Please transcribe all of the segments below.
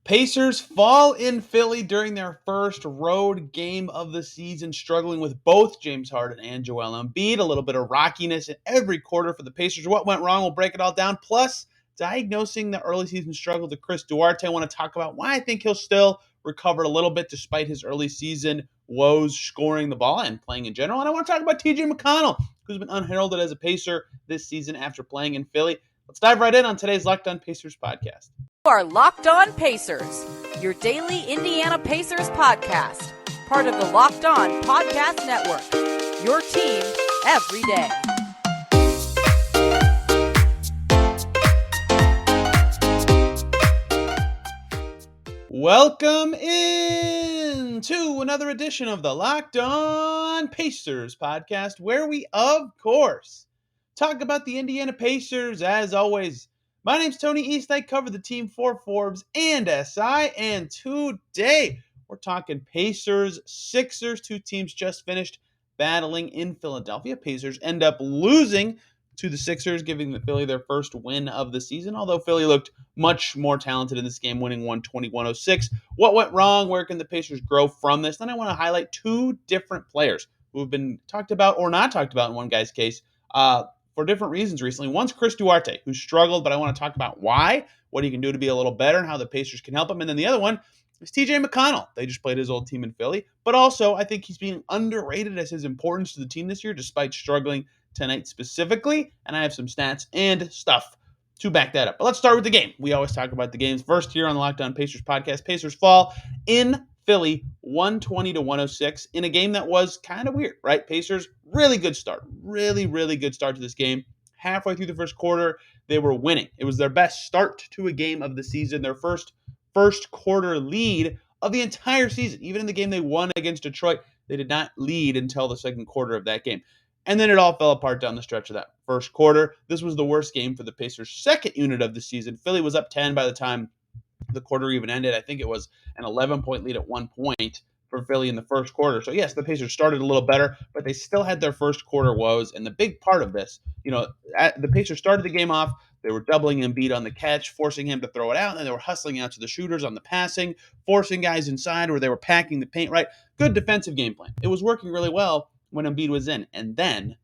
Pacers fall in Philly during their first road game of the season, struggling with both James Harden and Joel Embiid. A little bit of rockiness in every quarter for the Pacers. What went wrong? We'll break it all down. Plus, diagnosing the early season struggle to Chris Duarte. I want to talk about why I think he'll still recover a little bit despite his early season woes scoring the ball and playing in general. And I want to talk about TJ McConnell, who's been unheralded as a Pacer this season after playing in Philly. Let's dive right in on today's Locked On Pacers podcast. You are Locked On Pacers, your daily Indiana Pacers podcast, part of the Locked On Podcast Network, your team every day. Welcome in to another edition of the Locked On Pacers podcast, where we, of course, talk about the Indiana Pacers. As always, my name's Tony East. I cover the team for Forbes and SI, and today we're talking Pacers, Sixers. Two teams just finished battling in Philadelphia. Pacers end up losing to the Sixers, giving the Philly their first win of the season, although Philly looked much more talented in this game, winning 120-106. What went wrong? Where can the Pacers grow from this? Then I want to highlight two different players who have been talked about or not talked about in one guy's case for different reasons recently. One's Chris Duarte, who struggled, but I want to talk about why, what he can do to be a little better, and how the Pacers can help him. And then the other one is TJ McConnell. They just played his old team in Philly, but also I think he's being underrated as his importance to the team this year, despite struggling tonight specifically, and I have some stats and stuff to back that up. But let's start with the game. We always talk about the games first here on the Locked On Pacers podcast. Pacers fall in Philly 120-106 in a game that was kind of weird, right? Pacers, really good start. Really good start to this game. Halfway through the first quarter, they were winning. It was their best start to a game of the season, their first quarter lead of the entire season. Even in the game they won against Detroit, they did not lead until the second quarter of that game. And then it all fell apart down the stretch of that first quarter. This was the worst game for the Pacers' second unit of the season. Philly was up 10 by the time the quarter even ended. I think it was an 11-point lead at one point for Philly in the first quarter. So, yes, the Pacers started a little better, but they still had their first quarter woes. And the big part of this, the Pacers started the game off. They were doubling Embiid on the catch, forcing him to throw it out. And then they were hustling out to the shooters on the passing, forcing guys inside where they were packing the paint, right? Good defensive game plan. It was working really well when Embiid was in. And then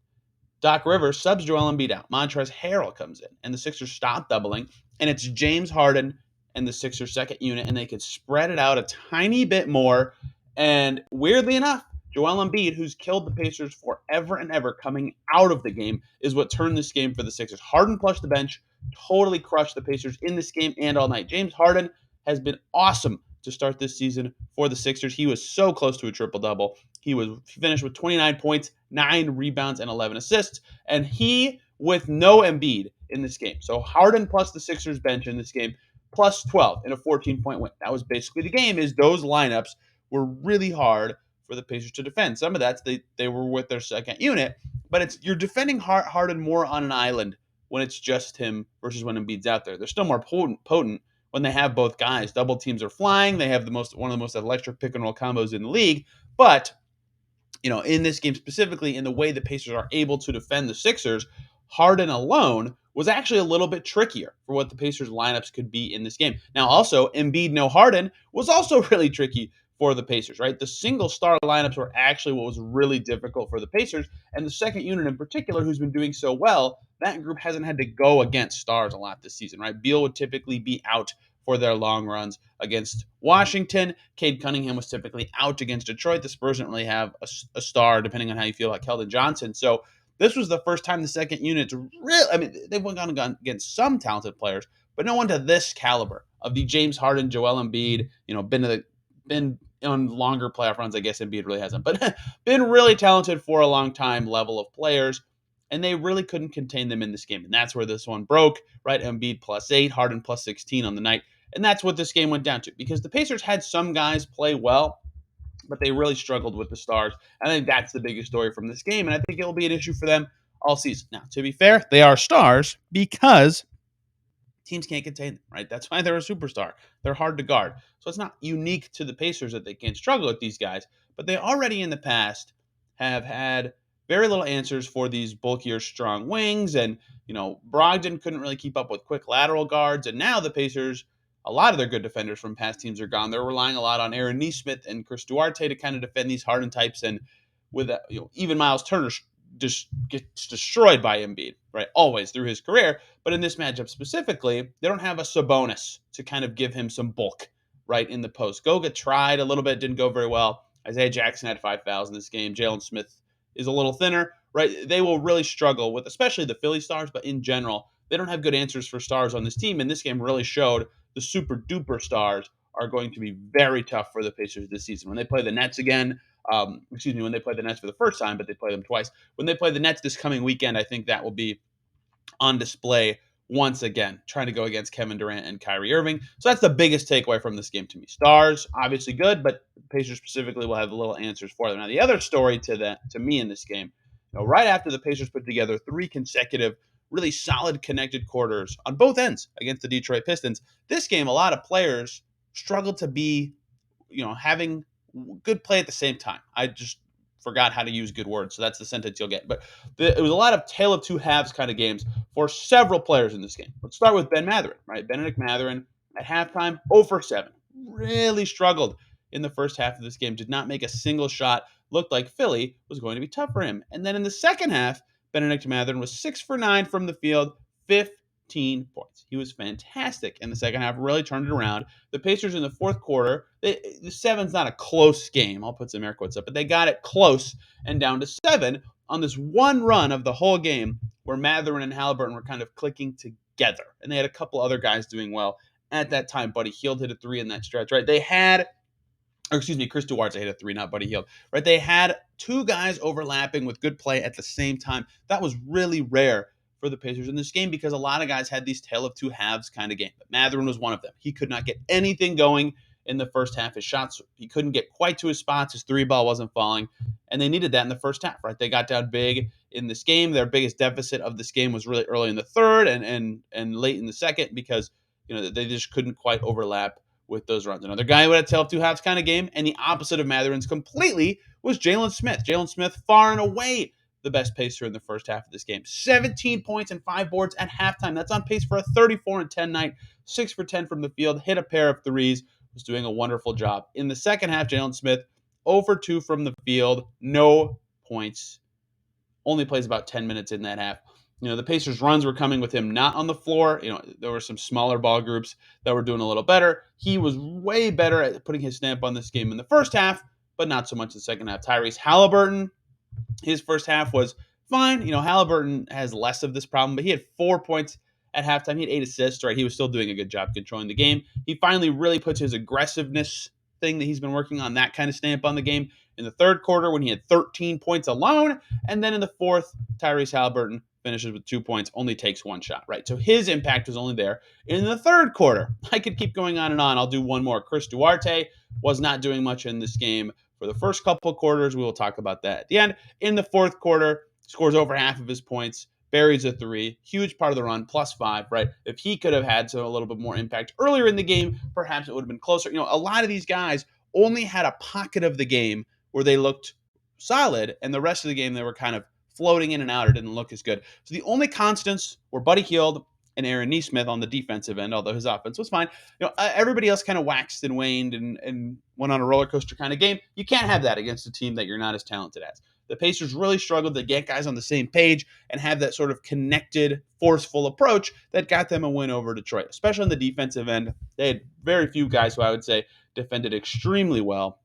Doc Rivers subs Joel Embiid out. Montrezl Harrell comes in, and the Sixers stop doubling, and it's James Harden and the Sixers' second unit, and they could spread it out a tiny bit more. And weirdly enough, Joel Embiid, who's killed the Pacers forever and ever coming out of the game, is what turned this game for the Sixers. Harden plus the bench totally crushed the Pacers in this game and all night. James Harden has been awesome to start this season for the Sixers. He was so close to a triple-double. He finished with 29 points, 9 rebounds, and 11 assists, and he with no Embiid in this game. So Harden plus the Sixers bench in this game, plus 12 in a 14-point win. That was basically the game. Is those lineups were really hard for the Pacers to defend. Some of that they were with their second unit, but you're defending Harden more on an island when it's just him versus when Embiid's out there. They're still more potent when they have both guys. Double teams are flying. They have one of the most electric pick and roll combos in the league. But in this game specifically, in the way the Pacers are able to defend the Sixers, Harden alone was actually a little bit trickier for what the Pacers lineups could be in this game. Now, also, Embiid, no Harden was also really tricky for the Pacers, right? The single star lineups were actually what was really difficult for the Pacers, and the second unit in particular, who's been doing so well, that group hasn't had to go against stars a lot this season, right? Beal would typically be out for their long runs against Washington. Cade Cunningham was typically out against Detroit. The Spurs didn't really have a star, depending on how you feel about Keldon Johnson. So this was the first time the second unit's they've gone against some talented players, but no one to this caliber of the James Harden, Joel Embiid, been on longer playoff runs. I guess Embiid really hasn't, but been really talented for a long time level of players. And they really couldn't contain them in this game. And that's where this one broke, right? Embiid plus 8, Harden plus 16 on the night. And that's what this game went down to, because the Pacers had some guys play well, but they really struggled with the stars. I think that's the biggest story from this game, and I think it'll be an issue for them all season. Now, to be fair, they are stars because teams can't contain them, right? That's why they're a superstar. They're hard to guard. So it's not unique to the Pacers that they can't struggle with these guys, but they already in the past have had very little answers for these bulkier, strong wings, and Brogdon couldn't really keep up with quick lateral guards, and now the Pacers a lot of their good defenders from past teams are gone. They're relying a lot on Aaron Nesmith and Chris Duarte to kind of defend these Harden types, and with even Miles Turner just gets destroyed by Embiid, right? Always through his career. But in this matchup specifically, they don't have a Sabonis to kind of give him some bulk, right, in the post. Goga tried a little bit, didn't go very well. Isaiah Jackson had 5 fouls in this game. Jalen Smith is a little thinner, right? They will really struggle with, especially the Philly stars, but in general, they don't have good answers for stars on this team. And this game really showed the super duper stars are going to be very tough for the Pacers this season. When they play the Nets again, when they play the Nets for the first time, but they play them twice. When they play the Nets this coming weekend, I think that will be on display once again, trying to go against Kevin Durant and Kyrie Irving. So that's the biggest takeaway from this game to me. Stars, obviously good, but Pacers specifically will have little answers for them. Now, the other story to me in this game, right after the Pacers put together 3 consecutive, really solid connected quarters on both ends against the Detroit Pistons, this game, a lot of players struggled to be, having good play at the same time. I just forgot how to use good words, so that's the sentence you'll get. But it was a lot of tale of two halves kind of games for several players in this game. Let's start with Ben Mathurin, right? Benedict Mathurin at halftime, 0 for 7. Really struggled in the first half of this game. Did not make a single shot. Looked like Philly was going to be tough for him. And then in the second half, Benedict Mathurin was 6 for 9 from the field, 15 points. He was fantastic in the second half, really turned it around. The Pacers in the fourth quarter, the 7's not a close game. I'll put some air quotes up, but they got it close and down to 7 on this one run of the whole game where Mathurin and Halliburton were kind of clicking together. And they had a couple other guys doing well at that time. Buddy Hield hit a 3 in that stretch, right? Chris Duarte hit a 3, not Buddy Hield, right? They had 2 guys overlapping with good play at the same time. That was really rare for the Pacers in this game because a lot of guys had these tale of two halves kind of game. But Mathurin was one of them. He could not get anything going in the first half. His shots, he couldn't get quite to his spots. His 3-ball wasn't falling. And they needed that in the first half, right? They got down big in this game. Their biggest deficit of this game was really early in the third and late in the second because they just couldn't quite overlap with those runs. Another guy who had a tale of two halves kind of game, and the opposite of Mathurin's completely was Jalen Smith. Jalen Smith, far and away the best pacer in the first half of this game. 17 points and 5 boards at halftime. That's on pace for a 34-10 night. 6 for 10 from the field, hit a pair of threes, was doing a wonderful job. In the second half, Jalen Smith, 0 for 2 from the field, no points. Only plays about 10 minutes in that half. The Pacers' runs were coming with him not on the floor. There were some smaller ball groups that were doing a little better. He was way better at putting his stamp on this game in the first half, but not so much in the second half. Tyrese Halliburton, his first half was fine. Halliburton has less of this problem, but he had 4 points at halftime. He had 8 assists, right? He was still doing a good job controlling the game. He finally really puts his aggressiveness thing that he's been working on, that kind of stamp on the game in the third quarter when he had 13 points alone. And then in the fourth, Tyrese Halliburton finishes with 2 points, only takes 1 shot, right? So his impact was only there in the third quarter. I could keep going on and on. I'll do one more. Chris Duarte was not doing much in this game for the first couple of quarters. We will talk about that at the end. In the fourth quarter, scores over half of his points, buries a 3, huge part of the run, +5, right? If he could have had a little bit more impact earlier in the game, perhaps it would have been closer. A lot of these guys only had a pocket of the game where they looked solid, and the rest of the game they were kind of floating in and out or didn't look as good. So the only constants were Buddy Hield and Aaron Nesmith on the defensive end, although his offense was fine. Everybody else kind of waxed and waned and went on a roller coaster kind of game. You can't have that against a team that you're not as talented as. The Pacers really struggled to get guys on the same page and have that sort of connected, forceful approach that got them a win over Detroit, especially on the defensive end. They had very few guys who I would say defended extremely well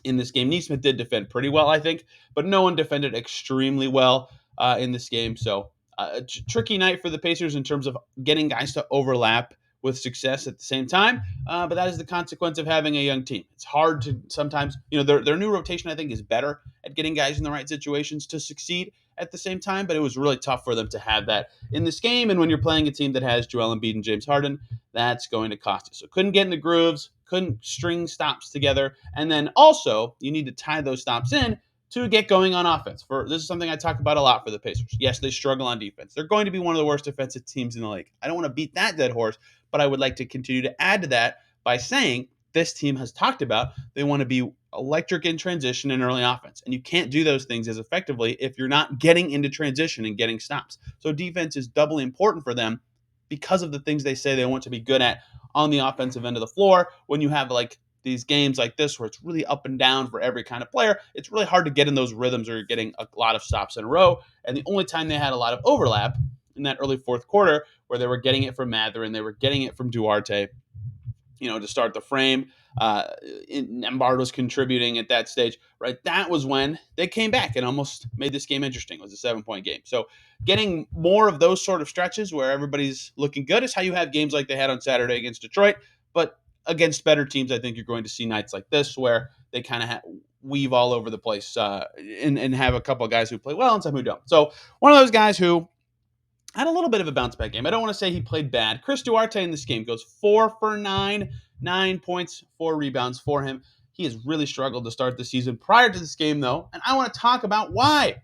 in this game. Nesmith did defend pretty well, I think, but no one defended extremely well in this game. So a tricky night for the Pacers in terms of getting guys to overlap with success at the same time. But that is the consequence of having a young team. It's hard to sometimes, their new rotation, I think, is better at getting guys in the right situations to succeed at the same time. But it was really tough for them to have that in this game. And when you're playing a team that has Joel Embiid and James Harden, that's going to cost you. So couldn't get in the grooves, couldn't string stops together. And then also, you need to tie those stops in to get going on offense. This is something I talk about a lot for the Pacers. Yes, they struggle on defense. They're going to be one of the worst defensive teams in the league. I don't want to beat that dead horse, but I would like to continue to add to that by saying this team has talked about they want to be electric in transition and early offense. And you can't do those things as effectively if you're not getting into transition and getting stops. So defense is doubly important for them because of the things they say they want to be good at on the offensive end of the floor. When you have like these games like this where it's really up and down for every kind of player, it's really hard to get in those rhythms or you're getting a lot of stops in a row. And the only time they had a lot of overlap in that early fourth quarter where they were getting it from Mather and they were getting it from Duarte, to start the frame. Embiid was contributing at that stage, right? That was when they came back and almost made this game interesting. It was a 7-point game. So getting more of those sort of stretches where everybody's looking good is how you have games like they had on Saturday against Detroit. But against better teams, I think you're going to see nights like this where they kind of weave all over the place and have a couple of guys who play well and some who don't. So one of those guys who had a little bit of a bounce back game. I don't want to say he played bad. Chris Duarte in this game goes 4 for 9, 9 points, 4 rebounds for him. He has really struggled to start the season prior to this game, though, and I want to talk about why.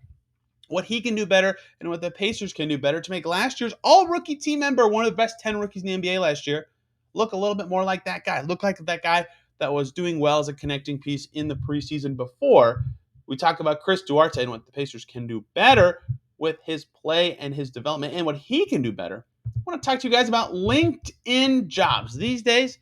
What he can do better and what the Pacers can do better to make last year's all-rookie team member, one of the best 10 rookies in the NBA last year, look a little bit more like that guy. Look like that guy that was doing well as a connecting piece in the preseason before. We talk about Chris Duarte and what the Pacers can do better with his play and his development and what he can do better. I want to talk to you guys about LinkedIn jobs. These days,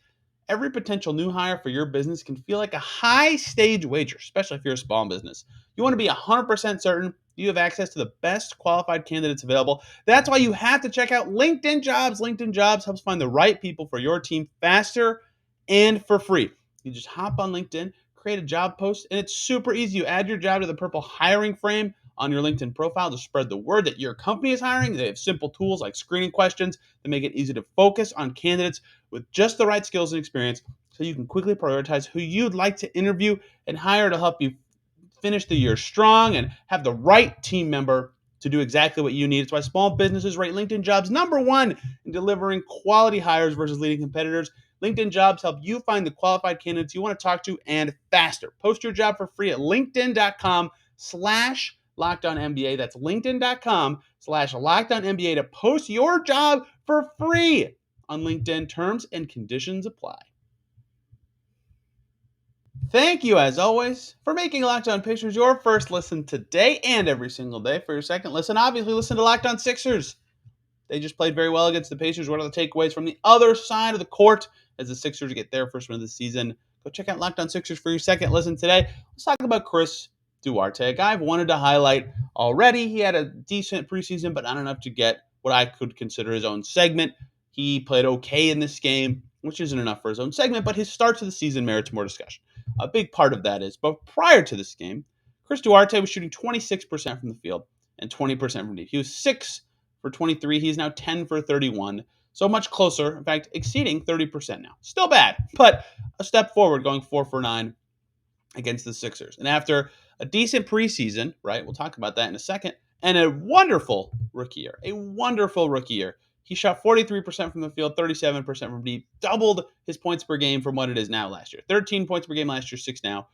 every potential new hire for your business can feel like a high stage wager, especially if you're a small business. You want to be 100% certain you have access to the best qualified candidates available. That's why you have to check out LinkedIn Jobs. LinkedIn Jobs helps find the right people for your team faster and for free. You just hop on LinkedIn, create a job post, and it's super easy. You add your job to the purple hiring frame on your LinkedIn profile to spread the word that your company is hiring. They have simple tools like screening questions that make it easy to focus on candidates with just the right skills and experience so you can quickly prioritize who you'd like to interview and hire to help you finish the year strong and have the right team member to do exactly what you need. It's why small businesses rate LinkedIn Jobs number one in delivering quality hires versus leading competitors. LinkedIn Jobs help you find the qualified candidates you want to talk to and faster. Post your job for free at linkedin.com/LockedOnNBA. That's linkedin.com/LockedOnNBA to post your job for free on LinkedIn. Terms and conditions apply. Thank you, as always, for making Locked On Pacers your first listen today and every single day. For your second listen, obviously listen to Locked On Sixers. They just played very well against the Pacers. What are the takeaways from the other side of the court as the Sixers get their first win of the season? Go check out Locked On Sixers for your second listen today. Let's talk about Chris Duarte, a guy I've wanted to highlight already. He had a decent preseason, but not enough to get what I could consider his own segment. He played okay in this game, which isn't enough for his own segment, but his start to the season merits more discussion. A big part of that is, but prior to this game, Chris Duarte was shooting 26% from the field and 20% from deep. He was 6 for 23. He's now 10 for 31. So much closer, in fact, exceeding 30% now. Still bad, but a step forward going 4 for 9 against the Sixers. And after a decent preseason, right, we'll talk about that in a second, and a wonderful rookie year. He shot 43% from the field, 37% from deep, doubled his points per game from what it is now last year. 13 points per game last year, 6 now.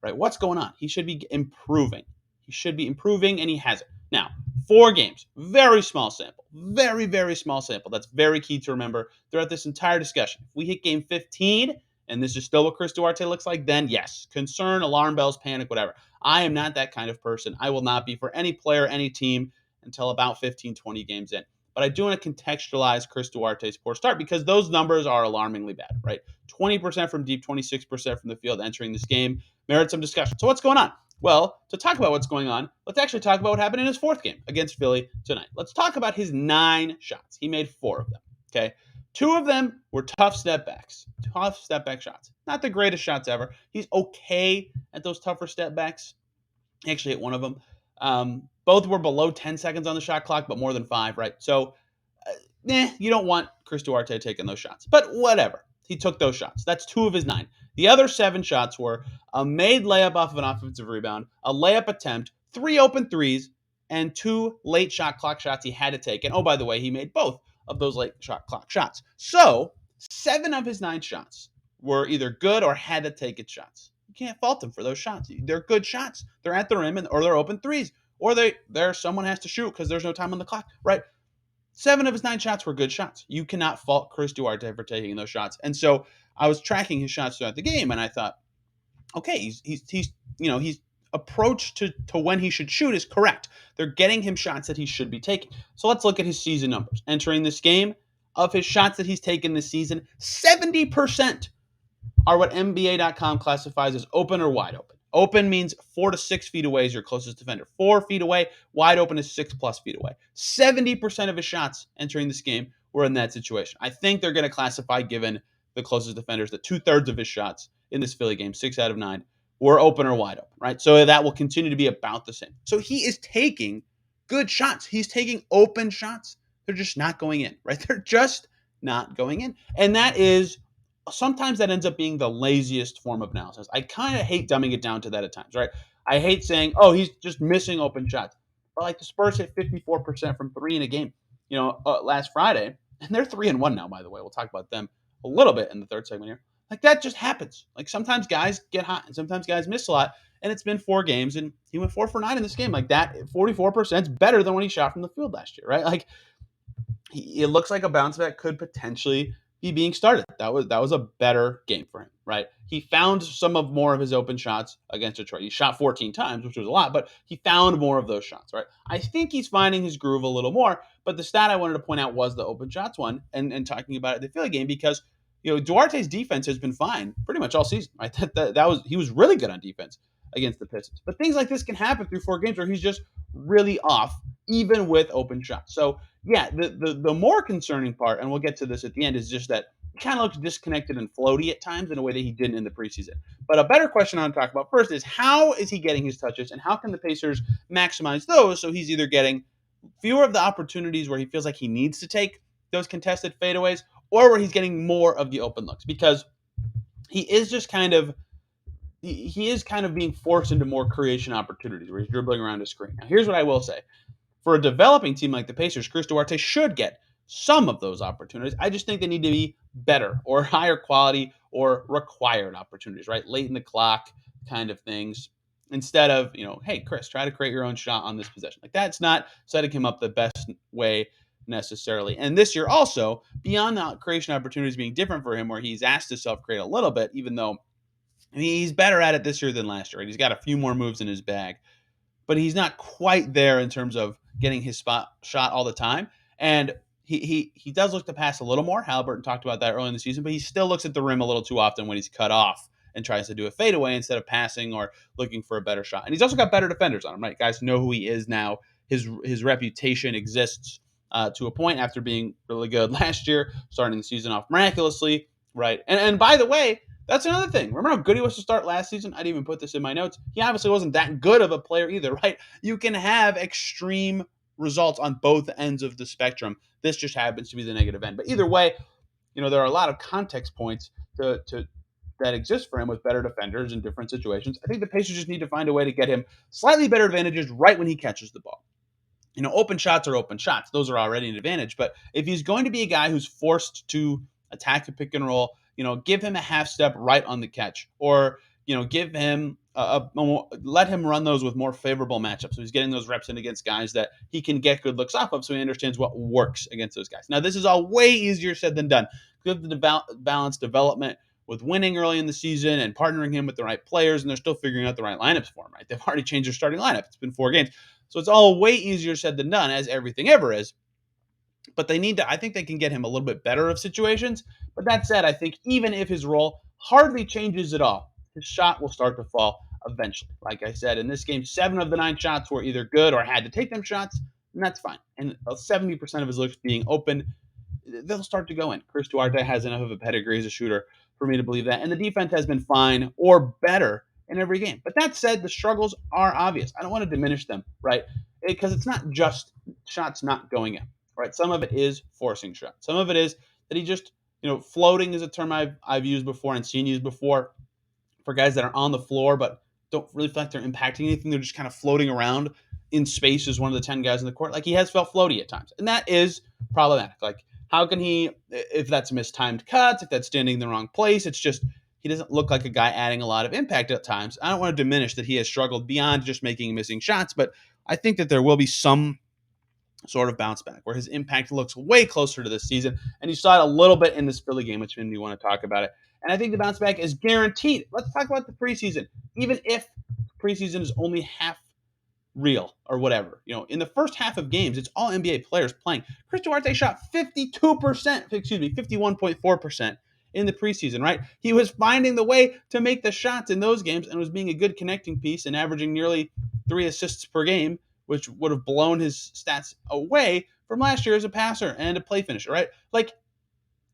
Right? What's going on? He should be improving. And he hasn't. Now, 4 games, very small sample, very, very small sample. That's very key to remember throughout this entire discussion. If we hit game 15, and this is still what Chris Duarte looks like, then yes, concern, alarm bells, panic, whatever. I am not that kind of person. I will not be for any player, any team until about 15, 20 games in. But I do want to contextualize Chris Duarte's poor start because those numbers are alarmingly bad, right? 20% from deep, 26% from the field entering this game merits some discussion. So what's going on? Well, to talk about what's going on, let's actually talk about what happened in his 4th game against Philly tonight. Let's talk about his 9 shots. He made 4 of them, okay? 2 of them were tough step back shots. Not the greatest shots ever. He's okay at those tougher step backs. He actually hit one of them. Both were below 10 seconds on the shot clock, but more than 5, right? So, you don't want Chris Duarte taking those shots. But whatever. He took those shots. That's 2 of his 9. The other 7 shots were a made layup off of an offensive rebound, a layup attempt, 3 open threes, and 2 late shot clock shots he had to take. And oh, by the way, he made both of those late shot clock shots. So 7 of his 9 shots were either good or had to take it shots. You can't fault him for those shots. They're good shots. They're at the rim or they're open threes. Or someone has to shoot because there's no time on the clock, right? 7 of his 9 shots were good shots. You cannot fault Chris Duarte for taking those shots. And so I was tracking his shots throughout the game, and I thought, okay, he's approach to when he should shoot is correct. They're getting him shots that he should be taking. So let's look at his season numbers. Entering this game, of his shots that he's taken this season, 70% are what NBA.com classifies as open or wide open. Open means 4 to 6 feet away is your closest defender. 4 feet away, wide open is 6+ feet away. 70% of his shots entering this game were in that situation. I think they're going to classify, given the closest defenders, that 2/3 of his shots in this Philly game, 6 out of 9, were open or wide open, right? So that will continue to be about the same. So he is taking good shots. He's taking open shots. They're just not going in, right? They're just not going in. And that is sometimes that ends up being the laziest form of analysis. I kind of hate dumbing it down to that at times, right? I hate saying, "Oh, he's just missing open shots." But like the Spurs hit 54% from three in a game, last Friday, and they're 3-1 now. By the way, we'll talk about them a little bit in the third segment here. Like that just happens. Like sometimes guys get hot, and sometimes guys miss a lot. And it's been 4 games, and he went 4 for 9 in this game. Like that, 44% is better than when he shot from the field last year, right? Like it looks like a bounce back could potentially be being started. That was a better game for him, right? He found more of his open shots against Detroit. He shot 14 times, which was a lot, but he found more of those shots, right? I think he's finding his groove a little more. But the stat I wanted to point out was the open shots one, and talking about it the Philly game, because Duarte's defense has been fine pretty much all season. Right? He was really good on defense against the Pistons. But things like this can happen through 4 games where he's just really off, even with open shots. So yeah, the more concerning part, and we'll get to this at the end, is just that he kind of looks disconnected and floaty at times in a way that he didn't in the preseason. But a better question I want to talk about first is, how is he getting his touches, and how can the Pacers maximize those so he's either getting fewer of the opportunities where he feels like he needs to take those contested fadeaways, or where he's getting more of the open looks, because he is just kind of he is kind of being forced into more creation opportunities where he's dribbling around a screen. Now, here's what I will say. For a developing team like the Pacers, Chris Duarte should get some of those opportunities. I just think they need to be better or higher quality or required opportunities, right? Late in the clock kind of things. Instead of, hey, Chris, try to create your own shot on this possession. Like that's not setting him up the best way necessarily. And this year also, beyond the creation opportunities being different for him, where he's asked to self-create a little bit, even though he's better at it this year than last year. Right? He's got a few more moves in his bag, but he's not quite there in terms of getting his spot shot all the time. And he does look to pass a little more. Halliburton talked about that early in the season, but he still looks at the rim a little too often when he's cut off and tries to do a fadeaway instead of passing or looking for a better shot. And he's also got better defenders on him, right? Guys know who he is now. His reputation exists to a point after being really good last year, starting the season off miraculously, right? And by the way, that's another thing. Remember how good he was to start last season? I didn't even put this in my notes. He obviously wasn't that good of a player either, right? You can have extreme results on both ends of the spectrum. This just happens to be the negative end. But either way, there are a lot of context points to that exist for him with better defenders in different situations. I think the Pacers just need to find a way to get him slightly better advantages right when he catches the ball. Open shots are open shots. Those are already an advantage. But if he's going to be a guy who's forced to attack a pick and roll, give him a half step right on the catch, or give him let him run those with more favorable matchups. So he's getting those reps in against guys that he can get good looks off of, so he understands what works against those guys. Now, this is all way easier said than done. You have the balanced development with winning early in the season and partnering him with the right players, and they're still figuring out the right lineups for him, right? They've already changed their starting lineup. It's been 4 games. So it's all way easier said than done, as everything ever is. But I think they can get him a little bit better of situations. But that said, I think even if his role hardly changes at all, his shot will start to fall eventually. Like I said, in this game, 7 of the 9 shots were either good or had to take them shots, and that's fine. And 70% of his looks being open, they'll start to go in. Chris Duarte has enough of a pedigree as a shooter for me to believe that. And the defense has been fine or better in every game. But that said, the struggles are obvious. I don't want to diminish them, right? Because it's not just shots not going in, right? Some of it is forcing shots. Some of it is that he just, floating is a term I've used before and seen used before for guys that are on the floor but don't really feel like they're impacting anything. They're just kind of floating around in space as one of the 10 guys in the court. Like he has felt floaty at times. And that is problematic. Like how can he, if that's mistimed cuts, if that's standing in the wrong place, it's just he doesn't look like a guy adding a lot of impact at times. I don't want to diminish that he has struggled beyond just making missing shots, but I think that there will be some sort of bounce back where his impact looks way closer to this season. And you saw it a little bit in this Philly game, which made me want to talk about it. And I think the bounce back is guaranteed. Let's talk about the preseason. Even if preseason is only half real or whatever. In the first half of games, it's all NBA players playing. Chris Duarte shot 51.4% in the preseason, right? He was finding the way to make the shots in those games and was being a good connecting piece and averaging nearly 3 assists per game, which would have blown his stats away from last year as a passer and a play finisher, right? Like,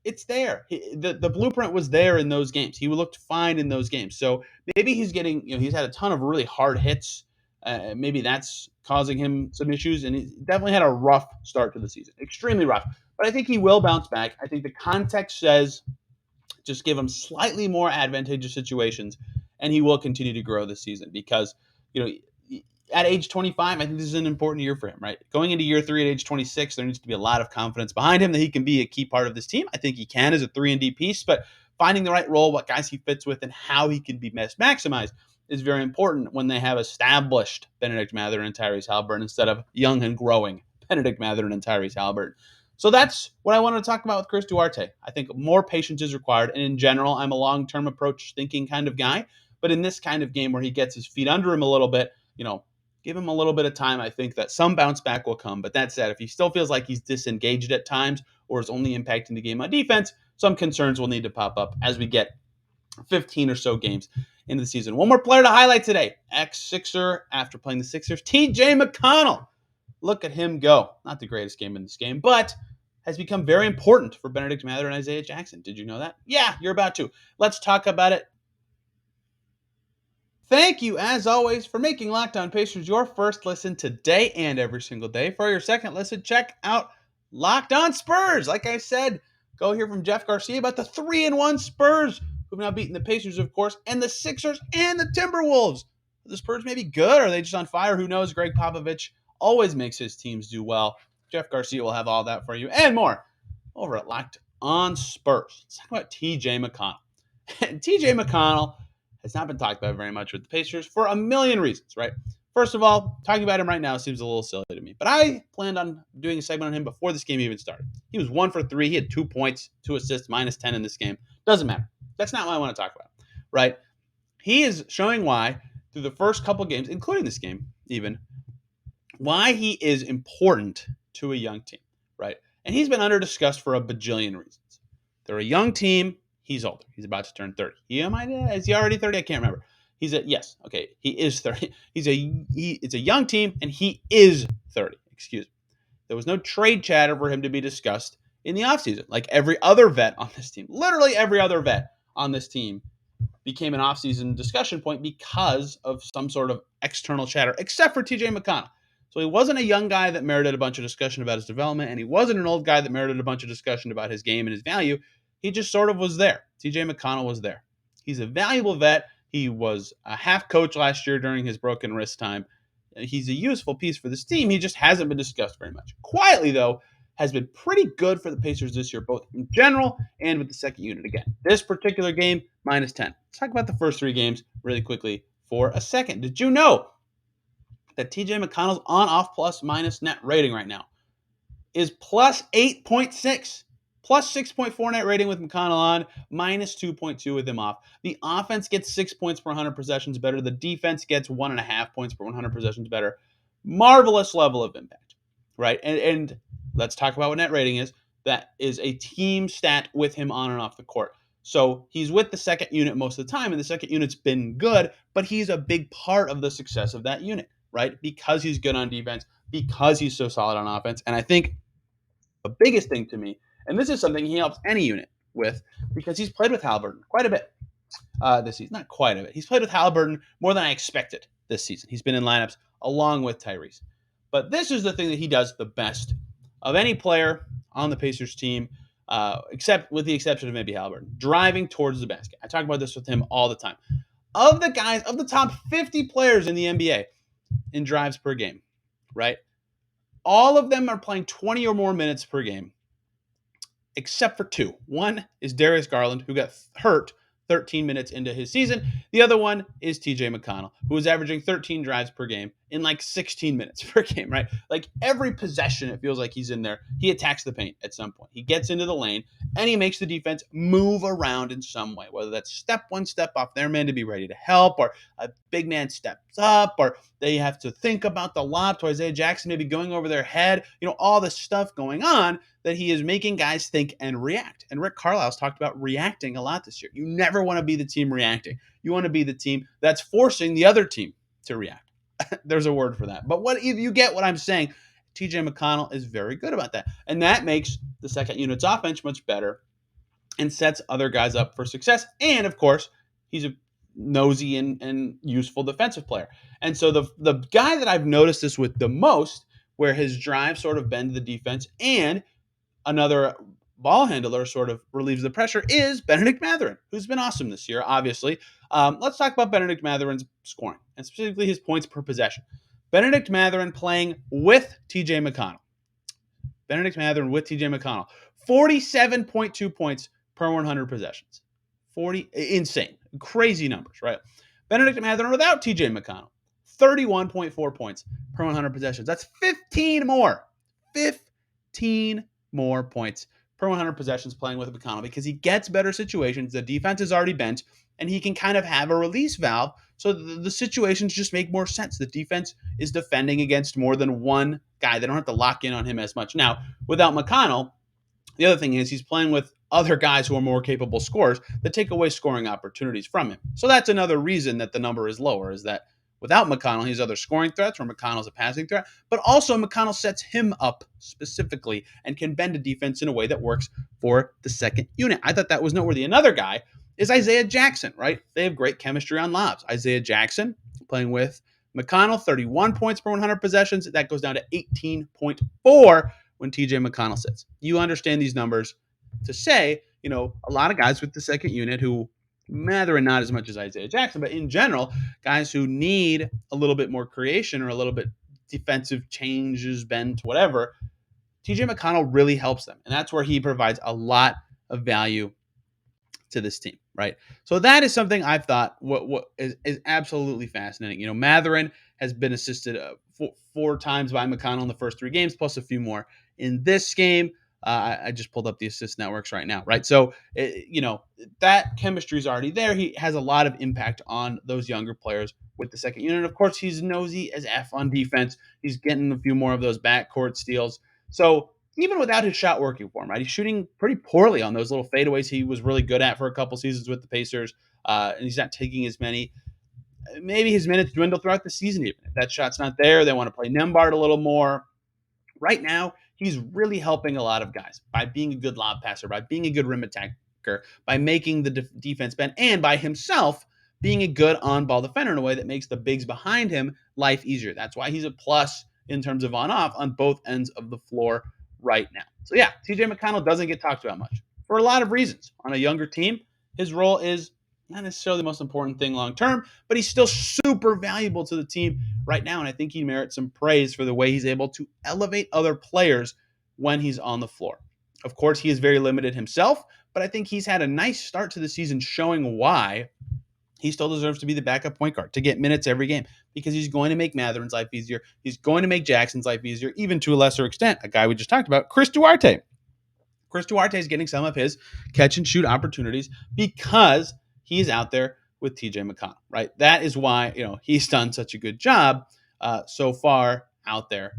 it's there. The blueprint was there in those games. He looked fine in those games. So maybe he's getting, he's had a ton of really hard hits. Maybe that's causing him some issues. And he definitely had a rough start to the season, extremely rough. But I think he will bounce back. I think the context says just give him slightly more advantageous situations, and he will continue to grow this season because, you know, at age 25, I think this is an important year for him, right? Going into year 3 at age 26, there needs to be a lot of confidence behind him that he can be a key part of this team. I think he can as a 3-and-D piece, but finding the right role, what guys he fits with, and how he can be best maximized is very important when they have established Benedict Mather and Tyrese Haliburton instead of young and growing Benedict Mather and Tyrese Haliburton. So that's what I wanted to talk about with Chris Duarte. I think more patience is required. And in general, I'm a long-term approach thinking kind of guy. But in this kind of game where he gets his feet under him a little bit, give him a little bit of time. I think that some bounce back will come. But that said, if he still feels like he's disengaged at times or is only impacting the game on defense, some concerns will need to pop up as we get 15 or so games into the season. One more player to highlight today. Ex-Sixer, after playing the Sixers, TJ McConnell. Look at him go. Not the greatest game in this game, but has become very important for Benedict Mather and Isaiah Jackson. Did you know that? Yeah, you're about to. Let's talk about it. Thank you, as always, for making Locked On Pacers your first listen today and every single day. For your second listen, check out Locked On Spurs. Like I said, go hear from Jeff Garcia about the 3-1 Spurs, who've now beaten the Pacers, of course, and the Sixers and the Timberwolves. Are the Spurs maybe good? Or are they just on fire? Who knows? Greg Popovich always makes his teams do well. Jeff Garcia will have all that for you and more over at Locked On Spurs. Let's talk about TJ McConnell. TJ McConnell has not been talked about very much with the Pacers for a million reasons, right? First of all, talking about him right now seems a little silly to me, but I planned on doing a segment on him before this game even started. He was 1 for 3. He had 2 points, 2 assists, minus 10 in this game. Doesn't matter. That's not what I want to talk about, right? He is showing why, through the first couple games, including this game even, why he is important to a young team, right? And he's been under-discussed for a bajillion reasons. They're a young team. He's older. He's about to turn 30. Is he already 30? I can't remember. He is 30. It's a young team, and he is 30. Excuse me. There was no trade chatter for him to be discussed in the offseason. Like every other vet on this team, literally every other vet on this team became an offseason discussion point because of some sort of external chatter, except for TJ McConnell. So he wasn't a young guy that merited a bunch of discussion about his development, and he wasn't an old guy that merited a bunch of discussion about his game and his value. He just sort of was there. TJ McConnell was there. He's a valuable vet. He was a half coach last year during his broken wrist time. He's a useful piece for this team. He just hasn't been discussed very much. Quietly, though, has been pretty good for the Pacers this year, both in general and with the second unit. Again, this particular game, minus 10. Let's talk about the first 3 games really quickly for a second. Did you know that TJ McConnell's on-off plus minus net rating right now is plus 8.6? Plus 6.4 net rating with McConnell on, minus 2.2 with him off. The offense gets 6 points per 100 possessions better. The defense gets 1.5 points per 100 possessions better. Marvelous level of impact, right? And let's talk about what net rating is. That is a team stat with him on and off the court. So he's with the second unit most of the time, and the second unit's been good, but he's a big part of the success of that unit, right? Because he's good on defense, because he's so solid on offense. And I think the biggest thing to me, and this is something he helps any unit with, because he's played with Haliburton quite a bit this season. Not quite a bit. He's played with Haliburton more than I expected this season. He's been in lineups along with Tyrese. But this is the thing that he does the best of any player on the Pacers team, except with the exception of maybe Haliburton, driving towards the basket. I talk about this with him all the time. Of the top 50 players in the NBA in drives per game, right? All of them are playing 20 or more minutes per game, except for 2. One is Darius Garland, who got hurt 13 minutes into his season. The other one is TJ McConnell, who was averaging 13 drives per game in like 16 minutes per game, right? Like every possession, it feels like he's in there. He attacks the paint at some point. He gets into the lane and he makes the defense move around in some way, whether that's one step off their man to be ready to help, or a big man steps up, or they have to think about the lob to Isaiah Jackson maybe going over their head. All this stuff going on that he is making guys think and react. And Rick Carlisle's talked about reacting a lot this year. You never want to be the team reacting. You want to be the team that's forcing the other team to react. There's a word for that. But if you get what I'm saying, TJ McConnell is very good about that. And that makes the second unit's offense much better and sets other guys up for success. And of course, he's a nosy and useful defensive player. And so the guy that I've noticed this with the most, where his drive sort of bends the defense and another ball handler sort of relieves the pressure, is Benedict Mathurin, who's been awesome this year, obviously. Let's talk about Benedict Mathurin's scoring, and specifically his points per possession. Benedict Mathurin playing with TJ McConnell. 47.2 points per 100 possessions. Insane. Crazy numbers, right? Benedict Mathurin without TJ McConnell. 31.4 points per 100 possessions. That's 15 more. 15 more points per 100 possessions playing with McConnell, because he gets better situations. The defense is already bent, and he can kind of have a release valve, so the situations just make more sense. The defense is defending against more than one guy. They don't have to lock in on him as much. Now, without McConnell, the other thing is he's playing with other guys who are more capable scorers that take away scoring opportunities from him. So that's another reason that the number is lower, is that without McConnell, he has other scoring threats where McConnell's a passing threat, but also McConnell sets him up specifically and can bend a defense in a way that works for the second unit. I thought that was noteworthy. Another guy is Isaiah Jackson, right? They have great chemistry on lobs. Isaiah Jackson playing with McConnell, 31 points per 100 possessions. That goes down to 18.4 when TJ McConnell sits. You understand these numbers to say, a lot of guys with the second unit who, Mathurin not as much as Isaiah Jackson, but in general, guys who need a little bit more creation or a little bit defensive changes, bent, whatever, TJ McConnell really helps them. And that's where he provides a lot of value to this team, right? So that is something I've thought what is absolutely fascinating. Mathurin has been assisted four times by McConnell in the first 3 games, plus a few more in this game. I just pulled up the assist networks right now, right? So, that chemistry is already there. He has a lot of impact on those younger players with the second unit. Of course, he's nosy as F on defense. He's getting a few more of those backcourt steals. So even without his shot working for him, right? He's shooting pretty poorly on those little fadeaways he was really good at for a couple seasons with the Pacers, and he's not taking as many. Maybe his minutes dwindle throughout the season even. If that shot's not there, they want to play Nembhard a little more. Right now, he's really helping a lot of guys by being a good lob passer, by being a good rim attacker, by making the defense bend, and by himself being a good on-ball defender in a way that makes the bigs behind him life easier. That's why he's a plus in terms of on-off on both ends of the floor right now. So yeah, TJ McConnell doesn't get talked about much for a lot of reasons. On a younger team, his role is not necessarily the most important thing long term, but he's still super valuable to the team right now. And I think he merits some praise for the way he's able to elevate other players when he's on the floor. Of course, he is very limited himself, but I think he's had a nice start to the season showing why he still deserves to be the backup point guard, to get minutes every game, because he's going to make Mathurin's life easier. He's going to make Jackson's life easier, even to a lesser extent. A guy we just talked about, Chris Duarte. Chris Duarte is getting some of his catch and shoot opportunities because he's out there with TJ McConnell, right? That is why, he's done such a good job so far out there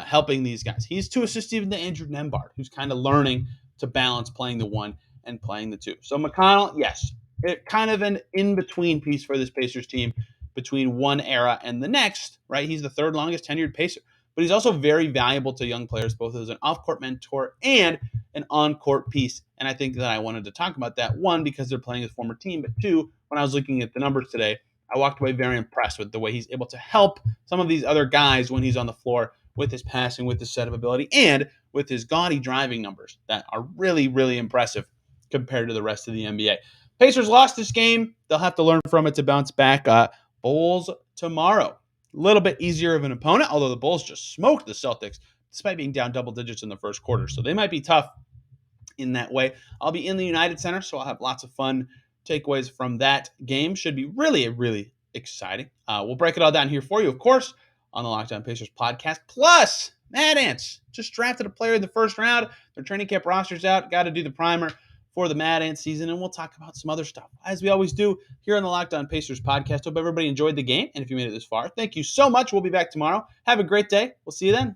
helping these guys. He's to assist even to Andrew Nembhard, who's kind of learning to balance playing the 1 and playing the 2. So McConnell, yes, kind of an in-between piece for this Pacers team between one era and the next, right? He's the 3rd longest tenured Pacer, but he's also very valuable to young players, both as an off-court mentor and an on-court piece. And I think that I wanted to talk about that, 1, because they're playing his former team, but 2, when I was looking at the numbers today, I walked away very impressed with the way he's able to help some of these other guys when he's on the floor with his passing, with his setup ability, and with his gaudy driving numbers that are really, really impressive compared to the rest of the NBA. Pacers lost this game. They'll have to learn from it to bounce back. Bulls tomorrow. A little bit easier of an opponent, although the Bulls just smoked the Celtics despite being down double digits in the first quarter. So they might be tough in that way. I'll be in the United Center, so I'll have lots of fun takeaways from that game. Should be really, really exciting. We'll break it all down here for you, of course, on the Locked On Pacers podcast. Plus, Mad Ants just drafted a player in the first round. Their training camp roster's out. Got to do the primer for the Mad Ants season, and we'll talk about some other stuff, as we always do here on the Locked On Pacers podcast. Hope everybody enjoyed the game, and if you made it this far, thank you so much. We'll be back tomorrow. Have a great day. We'll see you then.